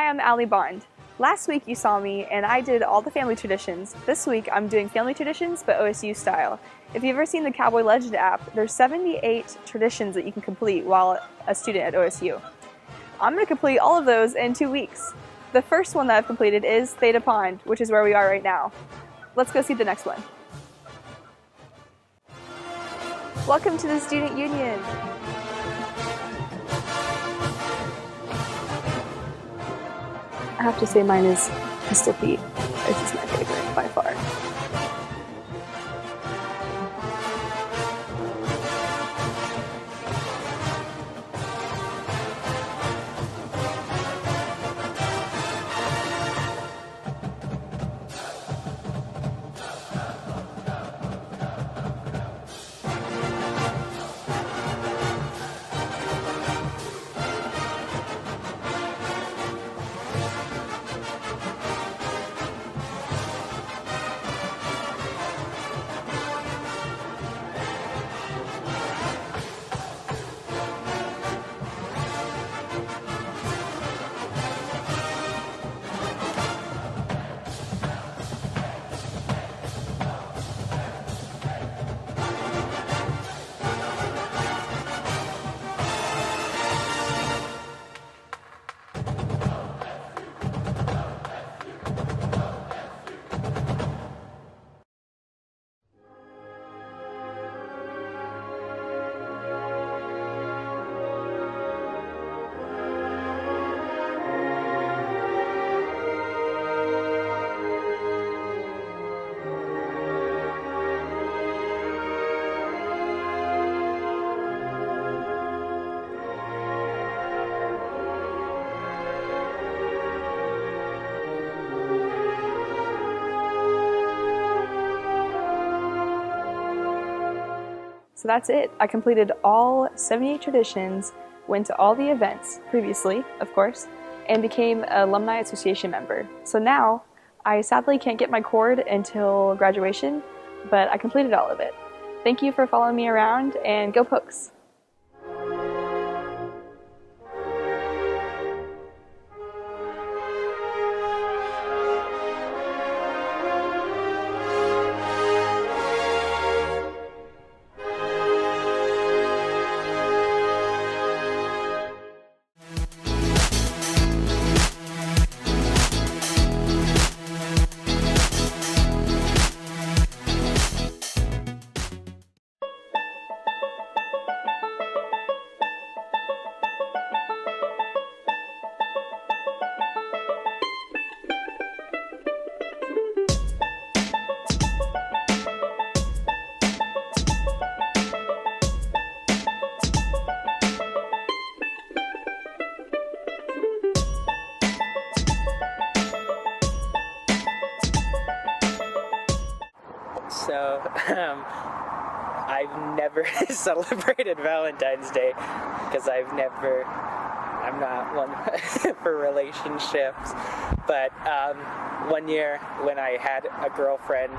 Hi, I'm Allie Bond. Last week you saw me and I did all the family traditions. This week I'm doing family traditions but OSU style. If you've ever seen the Cowboy Legend app, there's 78 traditions that you can complete while a student at OSU. I'm going to complete all of those in 2 weeks. The first one that I've completed is Theta Pond, which is where we are right now. Let's go see the next one. Welcome to the Student Union. I have to say mine is Pistol Pete. This is my favorite by far. So that's it. I completed all 78 traditions, went to all the events previously, of course, and became an alumni association member. So now, I sadly can't get my cord until graduation, but I completed all of it. Thank you for following me around, and go Pokes! So, I've never celebrated Valentine's Day because I'm not one for relationships. But one year when I had a girlfriend,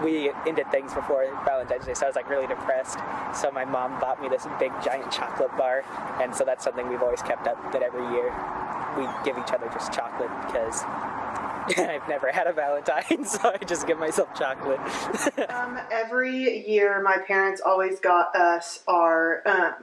we ended things before Valentine's Day, so I was like really depressed. So my mom bought me this big giant chocolate bar, and so that's something we've always kept up, that every year we give each other just chocolate because I've never had a Valentine, so I just give myself chocolate. Every year, my parents always got us our, a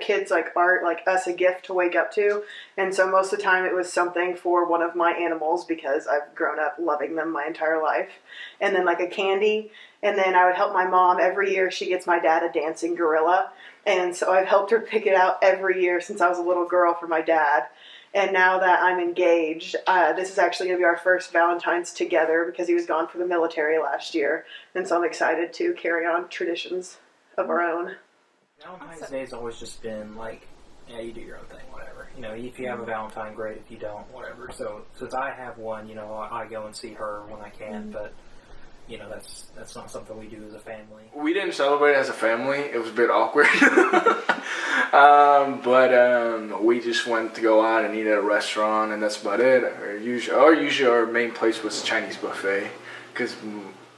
kid's, art, us a gift to wake up to. And so most of the time it was something for one of my animals because I've grown up loving them my entire life. And then, a candy. And then I would help my mom. Every year she gets my dad a dancing gorilla. And so I've helped her pick it out every year since I was a little girl for my dad. And now that I'm engaged, this is actually going to be our first Valentine's together because he was gone for the military last year. And so I'm excited to carry on traditions of our own. Valentine's Day has always just been you do your own thing, whatever. If you have a Valentine, great. If you don't, whatever. So since I have one, I go and see her when I can, but that's not something we do as a family. We didn't celebrate as a family. It was a bit awkward. But we just went to go out and eat at a restaurant, and that's about it. Usually our main place was Chinese buffet, because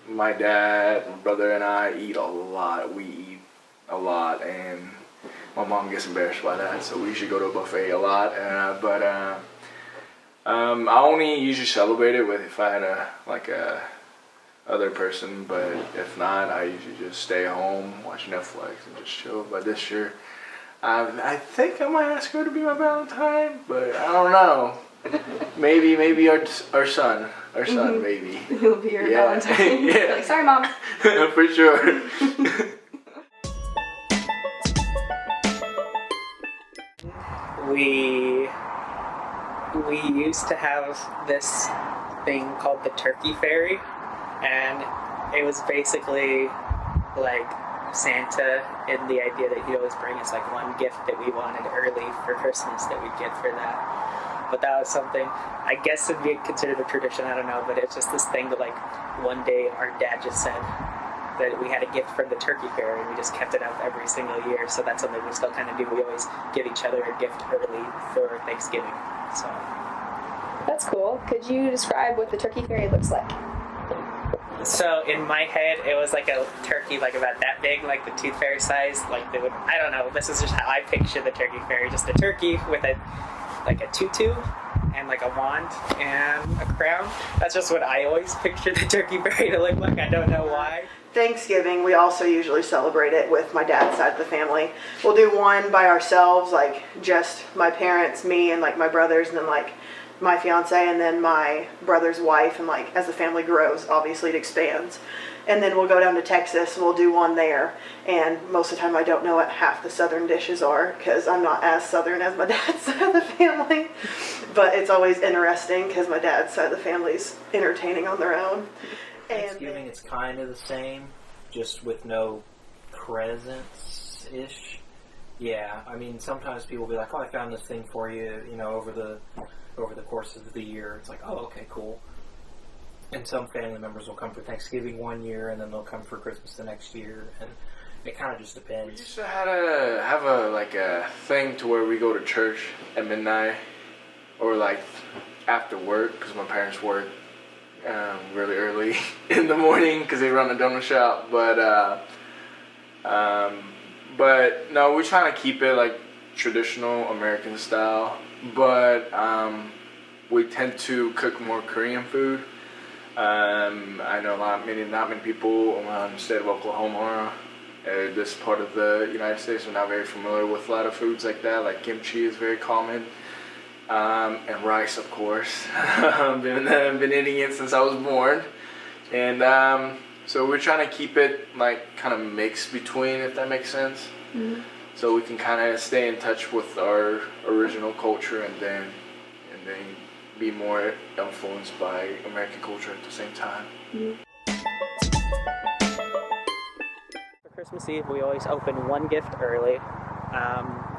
my dad, my brother, and I eat a lot. We eat a lot, and my mom gets embarrassed by that, so we usually go to a buffet a lot. But I only usually celebrate it with if I had a other person, but if not, I usually just stay home, watch Netflix, and just chill. But this year, I think I might ask her to be my Valentine, but I don't know. Maybe our son, maybe. He'll be your Valentine. Yeah. Like, sorry, Mom. For sure. We used to have this thing called the Turkey Fairy, and it was basically like Santa in the idea that he'd always bring us like one gift that we wanted early for Christmas that we'd get for that. But that was something, I guess it'd be considered a tradition, I don't know, but it's just this thing that like one day our dad just said that we had a gift from the Turkey Fairy, and we just kept it up every single year. So that's something we still kind of do. We always give each other a gift early for Thanksgiving. So That's cool. Could you describe what the Turkey Fairy looks like? So in my head, it was like a turkey, like about that big, like the Tooth Fairy size. Like they would, I don't know. This is just how I picture the Turkey Fairy: just a turkey with a tutu and like a wand and a crown. That's just what I always picture the Turkey Fairy to look like. I don't know why. Thanksgiving, we also usually celebrate it with my dad's side of the family. We'll do one by ourselves, like just my parents, me, and like my brothers, and then like my fiance, and then my brother's wife, and like as the family grows, obviously it expands. And then we'll go down to Texas and we'll do one there. And most of the time I don't know what half the southern dishes are because I'm not as southern as my dad's side of the family. But it's always interesting because my dad's side of the family's entertaining on their own. Thanksgiving, it's kind of the same, just with no presents-ish. Yeah, I mean, sometimes people will be like, oh, I found this thing for you, over the course of the year. It's like, oh, okay, cool. And some family members will come for Thanksgiving one year, and then they'll come for Christmas the next year, and it kind of just depends. We used to have a thing to where we go to church at midnight, or like after work, because my parents work really early in the morning because they run a donut shop. But no, we're trying to keep it like traditional American style. But we tend to cook more Korean food. I know not many people around the state of Oklahoma, this part of the United States, are not very familiar with a lot of foods like that. Like kimchi is very common, and rice, of course. I've been eating it since I was born, and so we're trying to keep it like kind of mixed between, if that makes sense. Mm-hmm. So we can kind of stay in touch with our original culture, and then be more influenced by American culture at the same time. Mm-hmm. For Christmas Eve, we always open one gift early.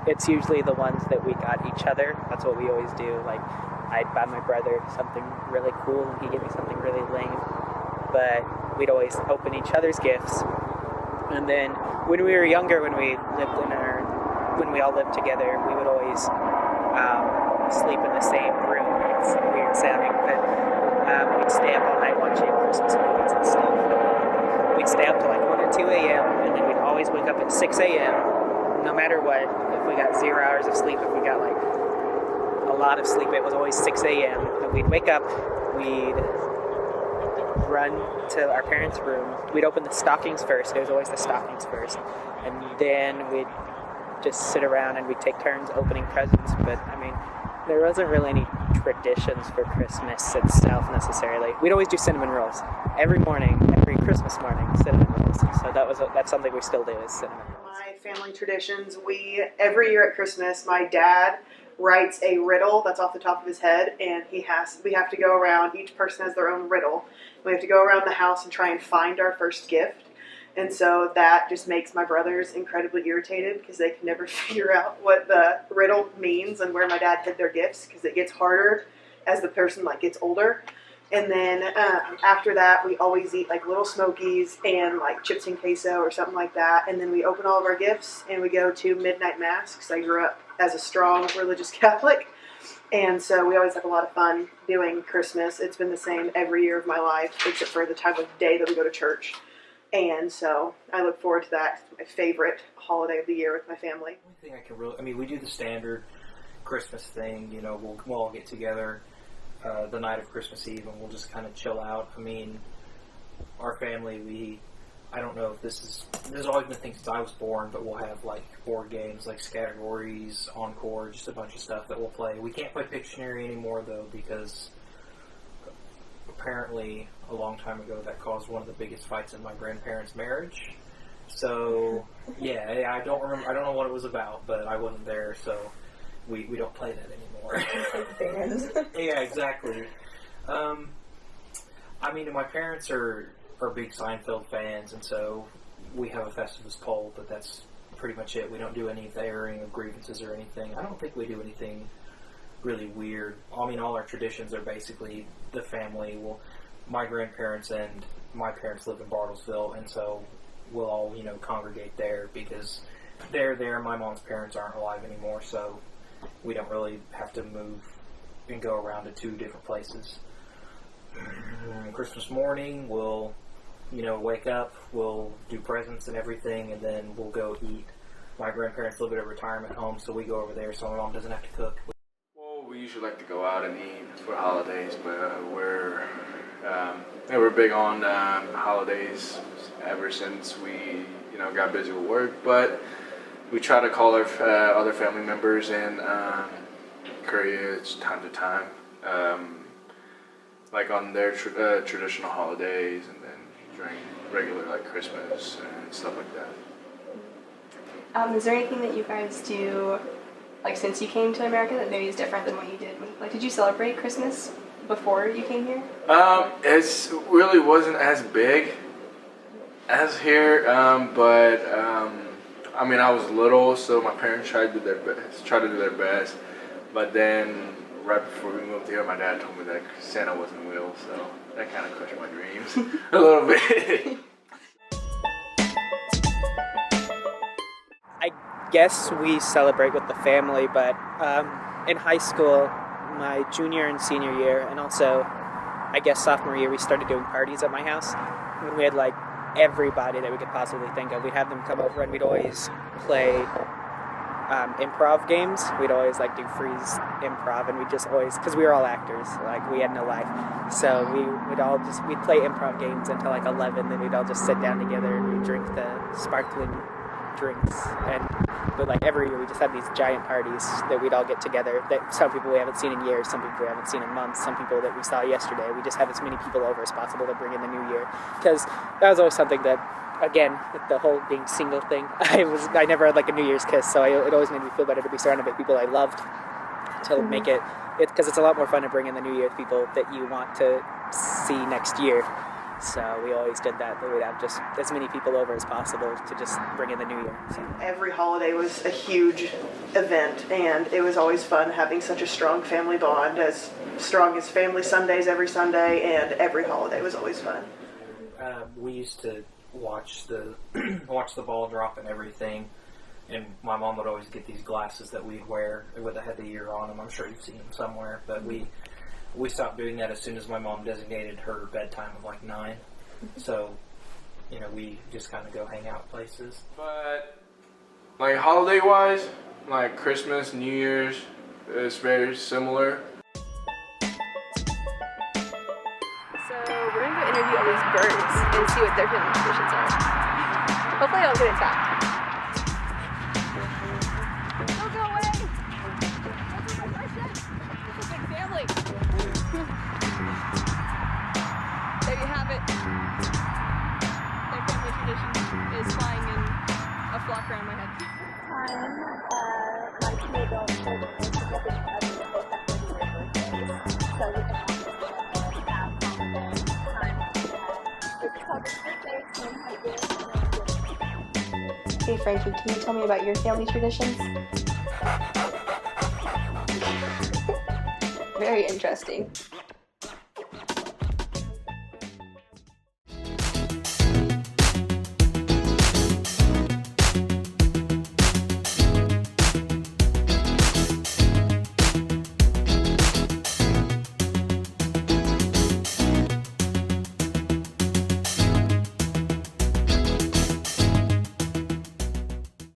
It's usually the ones that we got each other. That's what we always do. Like, I'd buy my brother something really cool, and he'd give me something really lame. But we'd always open each other's gifts. And then when we were younger, when we all lived together, we would always sleep in the same room. It's weird sounding, but we'd stay up all night watching Christmas movies and stuff. We'd stay up till like 1 or 2 a.m. and then we'd always wake up at 6 a.m. no matter what. If we got 0 hours of sleep, if we got like a lot of sleep, it was always 6 a.m. And we'd wake up, we'd run to our parents' room. We'd open the stockings first. It was always the stockings first. And then we'd just sit around and we'd take turns opening presents. But, I mean, there wasn't really any traditions for Christmas itself necessarily. We'd always do cinnamon rolls. Every morning, every Christmas morning, cinnamon rolls. So that's something we still do, is cinnamon rolls. My family traditions, every year at Christmas, my dad writes a riddle that's off the top of his head, and we have to go around, each person has their own riddle. We have to go around the house and try and find our first gift. And so that just makes my brothers incredibly irritated because they can never figure out what the riddle means and where my dad hid their gifts, because it gets harder as the person gets older. And then after that, we always eat like Little Smokies and like chips and queso or something like that. And then we open all of our gifts and we go to midnight mass, because I grew up as a strong religious Catholic. And so we always have a lot of fun doing Christmas. It's been the same every year of my life, except for the time of day that we go to church. And so I look forward to that. It's my favorite holiday of the year with my family. The only thing I can really, I mean, we do the standard Christmas thing, you know, we'll all get together the night of Christmas Eve and we'll just kind of chill out. I mean, our family, I don't know if there's always been things since I was born, but we'll have like board games like Categories, Encore, just a bunch of stuff that we'll play. We can't play Pictionary anymore though because apparently a long time ago that caused one of the biggest fights in my grandparents' marriage. So yeah, I don't know what it was about, but I wasn't there, so we don't play that anymore. Yeah, exactly. I mean, my parents are big Seinfeld fans, and so we have a Festivus poll, but that's pretty much it. We don't do any of the airing of grievances or anything. I don't think we do anything really weird. I mean, all our traditions are basically the family. Well, my grandparents and my parents live in Bartlesville, and so we'll all, you know, congregate there because they're there. My mom's parents aren't alive anymore, so we don't really have to move and go around to 2 different places. Christmas morning, we'll, you know, wake up, we'll do presents and everything, and then we'll go eat. My grandparents live at a retirement home, so we go over there so my mom doesn't have to cook. Well, we usually like to go out and eat for holidays, but we're big on holidays ever since we, you know, got busy with work. But we try to call our other family members in Korea time to time, like on their traditional holidays, and then during regular like Christmas and stuff like that. Is there anything that you guys do, like since you came to America, that maybe is different than what you did? Like, did you celebrate Christmas before you came here? It really wasn't as big as here, but I mean, I was little, so my parents tried to do their best. But then, right before we moved here, my dad told me that Santa wasn't real, so that kind of crushed my dreams a little bit. I guess we celebrate with the family, but in high school, my junior and senior year, and also, I guess, sophomore year, we started doing parties at my house. And we had, like, everybody that we could possibly think of. We'd have them come over, and we'd always play improv games. We'd always, like, do freeze improv, and we'd just always, because we were all actors, like, we had no life. So we'd play improv games until, like, 11, then we'd all just sit down together, and we'd drink the sparkling drinks, but like every year we just have these giant parties that we'd all get together, that some people we haven't seen in years, some people we haven't seen in months, some people that we saw yesterday. We just have as many people over as possible to bring in the new year, because that was always something that, again, with the whole being single thing, I never had like a New Year's kiss, so it always made me feel better to be surrounded by people I loved, to make it because it's a lot more fun to bring in the new year with people that you want to see next year. So we always did that we'd have just as many people over as possible to just bring in the new year. So. Every holiday was a huge event, and it was always fun having such a strong family bond, as strong as family Sundays every Sunday, and every holiday was always fun. We used to watch the ball drop and everything, and my mom would always get these glasses that we'd wear with a head of the year on them. I'm sure you've seen them somewhere, but we stopped doing that as soon as my mom designated her bedtime of like 9. So, you know, we just kind of go hang out places. But, like, holiday-wise, like Christmas, New Year's, it's very similar. So we're going to go interview all these birds and see what their family traditions are. Hopefully I don't get attacked. Don't go away! That's my question! It's a big family! There you have it. Their family tradition is flying in a flock around my head. My two adult children is together so we can have Hey Frankie, can you tell me about your family traditions? Very interesting.